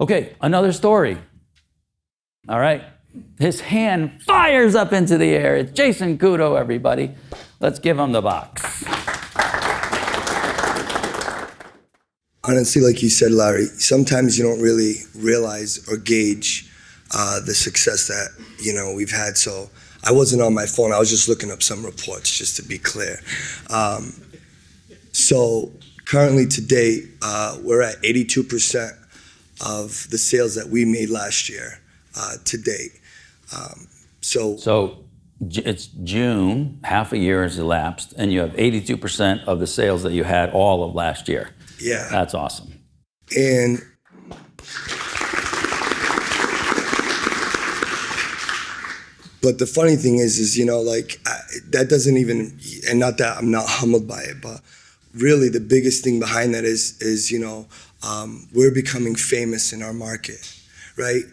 Okay, another story. All right. His hand fires up into the air. It's Jason Kudo, everybody. Let's give him the box. Honestly, like you said, Larry, sometimes you don't really realize or gauge the success that, we've had. So I wasn't on my phone. I was just looking up some reports, just to be clear. So currently to date, we're at 82% of the sales that we made last year to date. So it's June, half a year has elapsed, and you have 82% of the sales that you had all of last year. Yeah. That's awesome. And but the funny thing is that doesn't even, and not that I'm not humbled by it, but really the biggest thing behind that is we're becoming famous in our market, right?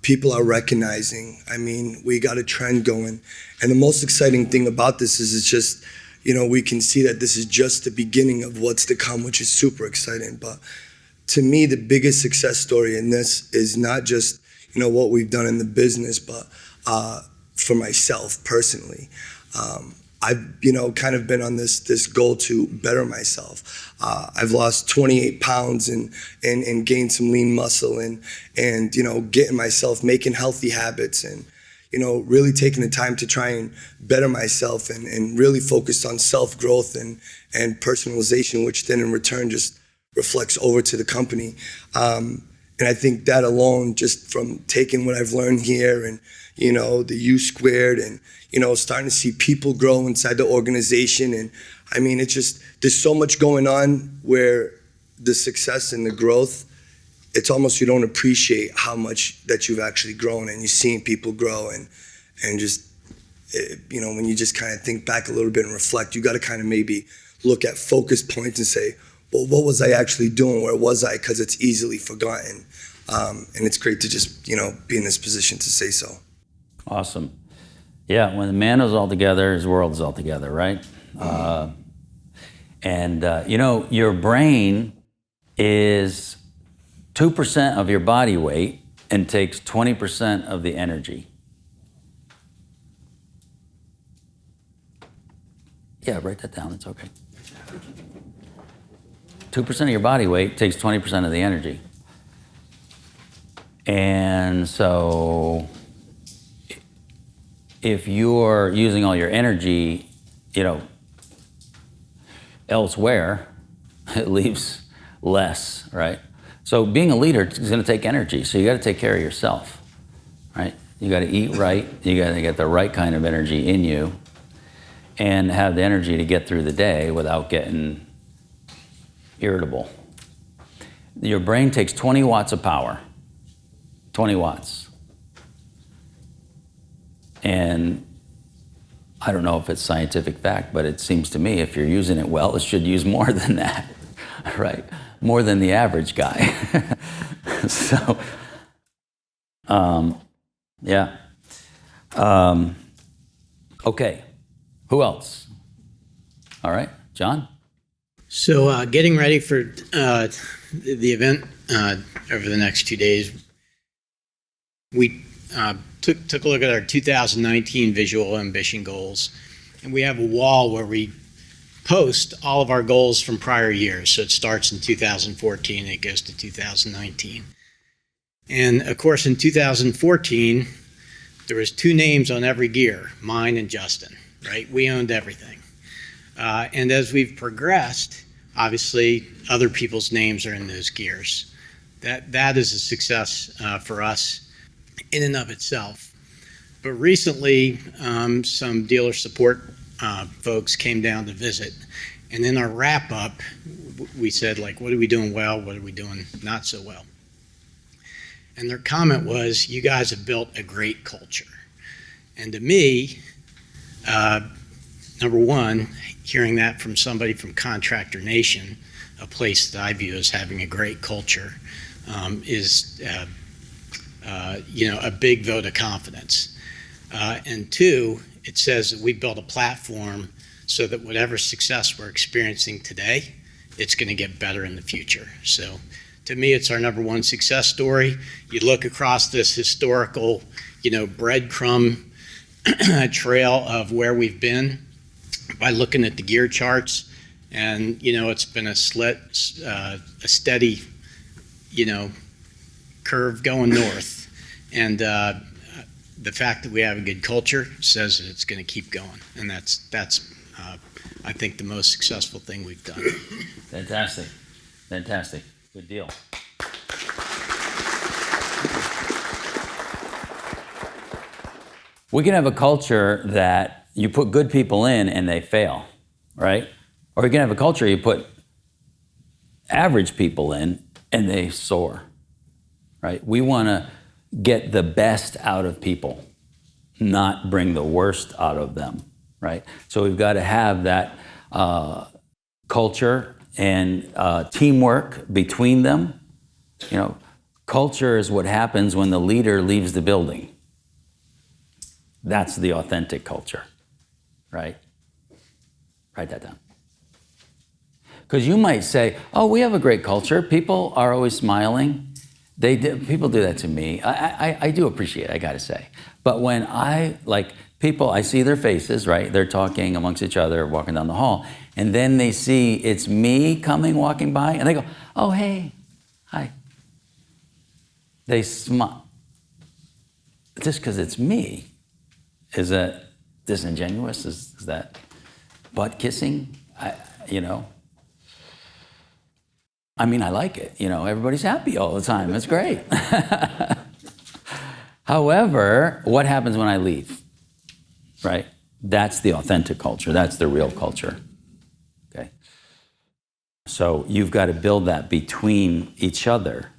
People are recognizing. I mean, we got a trend going. And the most exciting thing about this is it's just, we can see that this is just the beginning of what's to come, which is super exciting. But to me, the biggest success story in this is not just, what we've done in the business, but for myself personally. I've, kind of been on this goal to better myself. I've lost 28 pounds and gained some lean muscle and getting myself, making healthy habits and, really taking the time to try and better myself and really focus on self-growth and personalization, which then in return just reflects over to the company. And I think that alone, just from taking what I've learned here and, the U squared and, starting to see people grow inside the organization. And I mean, it's just, there's so much going on where the success and the growth, it's almost you don't appreciate how much that you've actually grown and you're seeing people grow and just, when you just kind of think back a little bit and reflect, you got to kind of maybe look at focus points and say, well, what was I actually doing? Where was I? Because it's easily forgotten. And it's great to just, be in this position to say so. Awesome. Yeah, when the man is all together, his world is all together, right? Your brain is 2% of your body weight and takes 20% of the energy. Yeah, write that down, it's okay. 2% of your body weight takes 20% of the energy. And so if you're using all your energy, elsewhere, it leaves less, right? So being a leader is going to take energy. So you got to take care of yourself, right? You got to eat right. You got to get the right kind of energy in you and have the energy to get through the day without getting irritable. Your brain takes 20 watts of power, 20 watts. And I don't know if it's scientific fact, but it seems to me if you're using it well, it should use more than that, right? More than the average guy. So, yeah. Okay, who else? All right, John? So getting ready for the event over the next 2 days, we took a look at our 2019 visual ambition goals, and we have a wall where we post all of our goals from prior years. So it starts in 2014 and it goes to 2019. And of course, in 2014, there was 2 names on every gear, mine and Justin, right? We owned everything. And as we've progressed, obviously, other people's names are in those gears. That is a success for us in and of itself. But recently, some dealer support folks came down to visit. And in our wrap up, we said, what are we doing well? What are we doing not so well? And their comment was, you guys have built a great culture. And to me, number one, hearing that from somebody from Contractor Nation, a place that I view as having a great culture, is a big vote of confidence. And 2, it says that we built a platform so that whatever success we're experiencing today, it's going to get better in the future. So to me, it's our number one success story. You look across this historical, breadcrumb trail of where we've been by looking at the gear charts, and it's been a steady, curve going north, and the fact that we have a good culture says that it's going to keep going, and that's I think the most successful thing we've done. Fantastic. Good deal. We can have a culture that you put good people in and they fail, right? Or you can have a culture you put average people in and they soar, right? We want to get the best out of people, not bring the worst out of them, right? So we've got to have that culture and teamwork between them. Culture is what happens when the leader leaves the building. That's the authentic culture, right? Write that down. Because you might say, oh, we have a great culture. People are always smiling. People do that to me. I do appreciate it, I gotta say. But when people, I see their faces, right? They're talking amongst each other, walking down the hall, and then they see it's me walking by, and they go, oh, hey, hi. They smile. Just because it's me, is that disingenuous? Is that butt kissing? I like it. Everybody's happy all the time. It's great. However, what happens when I leave? Right? That's the authentic culture. That's the real culture. Okay? So you've got to build that between each other.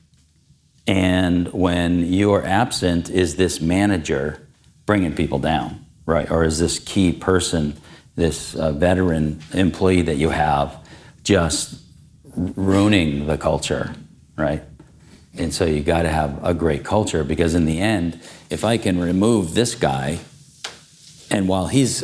And when you're absent, is this manager bringing people down, right? Or is this key person, this veteran employee that you have, just ruining the culture, right? And so you got to have a great culture, because in the end, if I can remove this guy, and while he's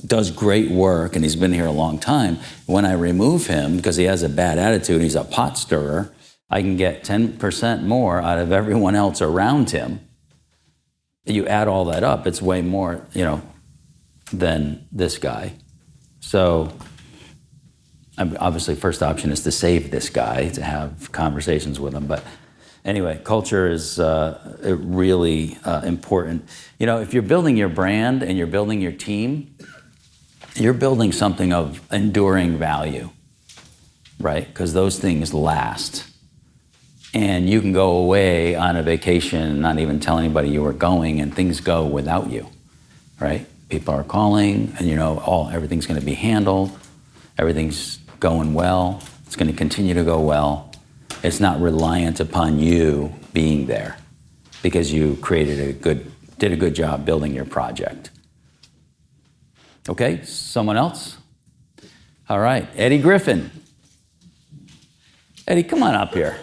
does great work and he's been here a long time, when I remove him because he has a bad attitude, he's a pot stirrer, I can get 10% more out of everyone else around him. You add all that up, it's way more, than this guy. So obviously, first option is to save this guy, to have conversations with him. But anyway, culture is really important. If you're building your brand and you're building your team, you're building something of enduring value, right? Because those things last. And you can go away on a vacation, not even tell anybody you were going, and things go without you, right? People are calling, and everything's going to be handled. Everything's going well. It's going to continue to go well. It's not reliant upon you being there because you did a good job building your project. Okay, someone else? All right, Eddie Griffin. Eddie, come on up here.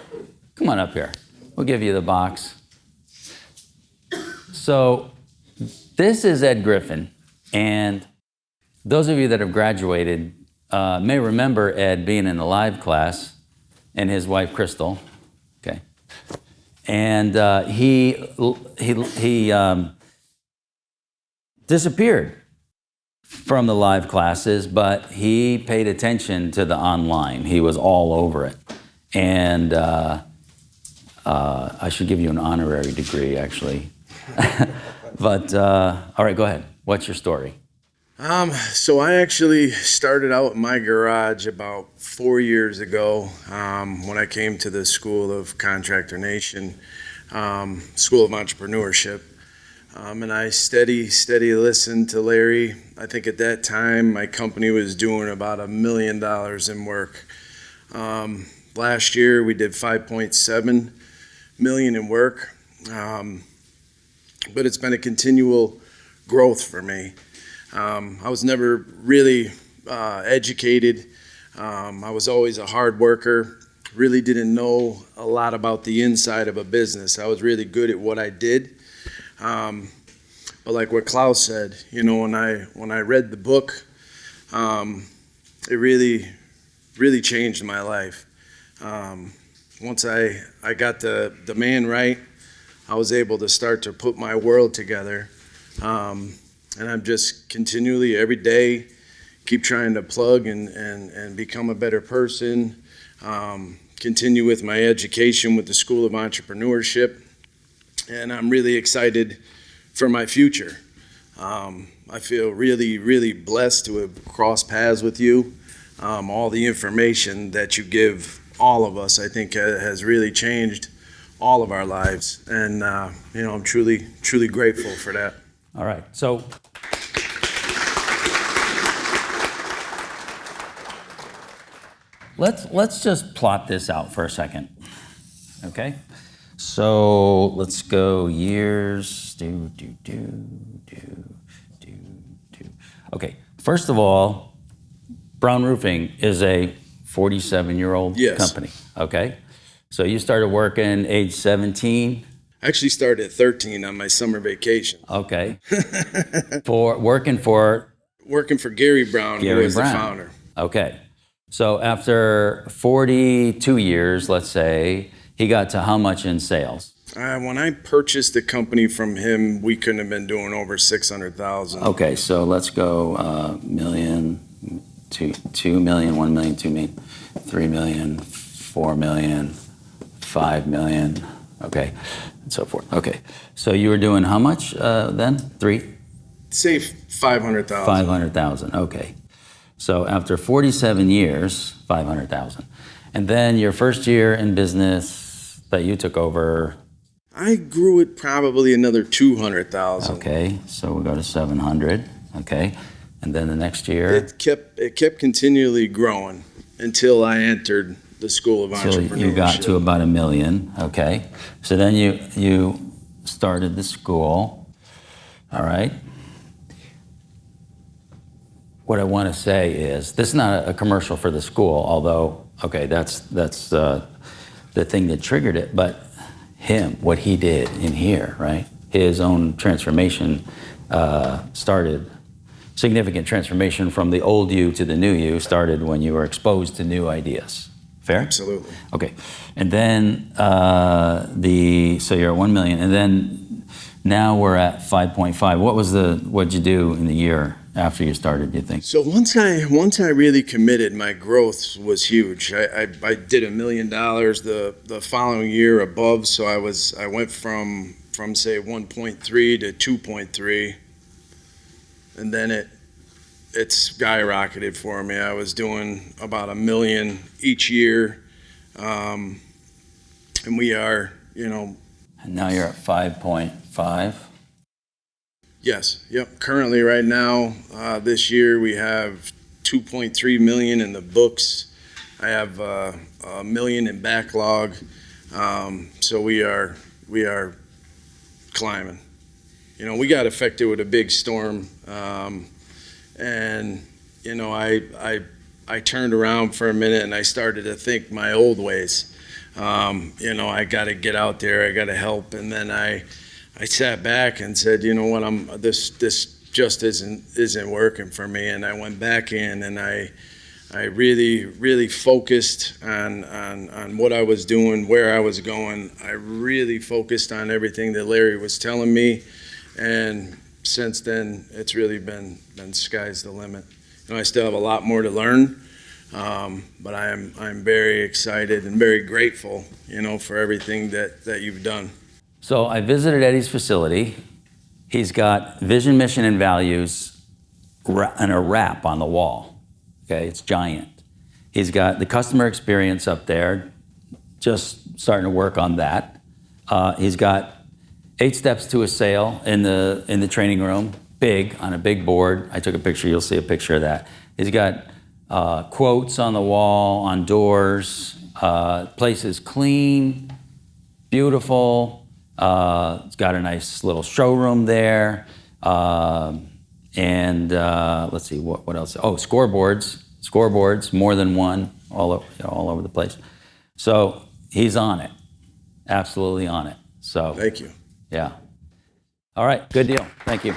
Come on up here. We'll give you the box. So this is Ed Griffin, and those of you that have graduated may remember Ed being in the live class and his wife Crystal. Okay, and he disappeared from the live classes, but he paid attention to the online. He was all over it, and I should give you an honorary degree, actually. But all right, go ahead. What's your story? So I actually started out in my garage about 4 years ago when I came to the School of Contractor Nation, School of Entrepreneurship. And I steady listened to Larry. I think at that time my company was doing about $1 million in work. Last year we did 5.7 million in work. But it's been a continual growth for me. I was never really educated. I was always a hard worker, really didn't know a lot about the inside of a business. I was really good at what I did. But like what Klaus said, when I read the book, it really changed my life. once I got the man right, I was able to start to put my world together. And I'm just continually, every day, keep trying to plug and become a better person. Continue with my education with the School of Entrepreneurship. And I'm really excited for my future. I feel really, really blessed to have crossed paths with you. All the information that you give all of us, I think, has really changed all of our lives. And, I'm truly, truly grateful for that. All right. So let's just plot this out for a second. Okay? So let's go years. Okay. First of all, Brown Roofing is a 47-year-old Yes. company. Okay? So you started working age 17. I actually started at 13 on my summer vacation. Okay. Working for Gary Brown, who was Brown. the founder. Okay. So after 42 years, let's say, he got to how much in sales? When I purchased the company from him, we couldn't have been doing over 600,000. Okay, so let's go million, 2 million, 1 million, 2 million, 3 million, 4 million, 5 million, okay, and so forth. Okay, so you were doing how much then? Say 500,000. 500,000, okay. So after 47 years, 500,000. And then your first year in business that you took over. I grew it probably another 200,000. Okay, so we go to 700, okay. And then the next year. It kept continually growing until I entered the School of Entrepreneurship. So you got to about 1 million, okay. So then you started the school, all right. What I want to say is, this is not a commercial for the school, although, okay, that's the thing that triggered it, but what he did in here, right? His own transformation started, significant transformation from the old you to the new you started when you were exposed to new ideas. Fair? Absolutely. Okay. And then so you're at 1 million, and then now we're at 5.5. What'd you do in the year after you started, do you think? So once I really committed, my growth was huge. I did $1 million the following year above, so I went from say 1.3 to 2.3, and then it skyrocketed for me. I was doing about $1 million each year, and we are, And now you're at 5.5. Yes. Yep. Currently, right now, this year we have 2.3 million in the books. I have $1 million in backlog. So we are climbing. We got affected with a big storm, and I turned around for a minute and I started to think my old ways. I got to get out there. I got to help, and then I sat back and said, you know what, this just isn't working for me. And I went back in and I really, really focused on what I was doing, where I was going. I really focused on everything that Larry was telling me. And since then, it's really been sky's the limit. I still have a lot more to learn, but I'm very excited and very grateful, for everything that you've done. So I visited Eddie's facility. He's got vision, mission, and values and a wrap on the wall. Okay, it's giant. He's got the customer experience up there, just starting to work on that. He's got 8 steps to a sale in the training room, big, on a big board. I took a picture, you'll see a picture of that. He's got quotes on the wall, on doors. Place is clean, beautiful. It's got a nice little showroom there. And let's see, what else? Oh, scoreboards, more than one, all over the place. So he's on it, absolutely on it. So thank you. Yeah. All right, good deal. Thank you.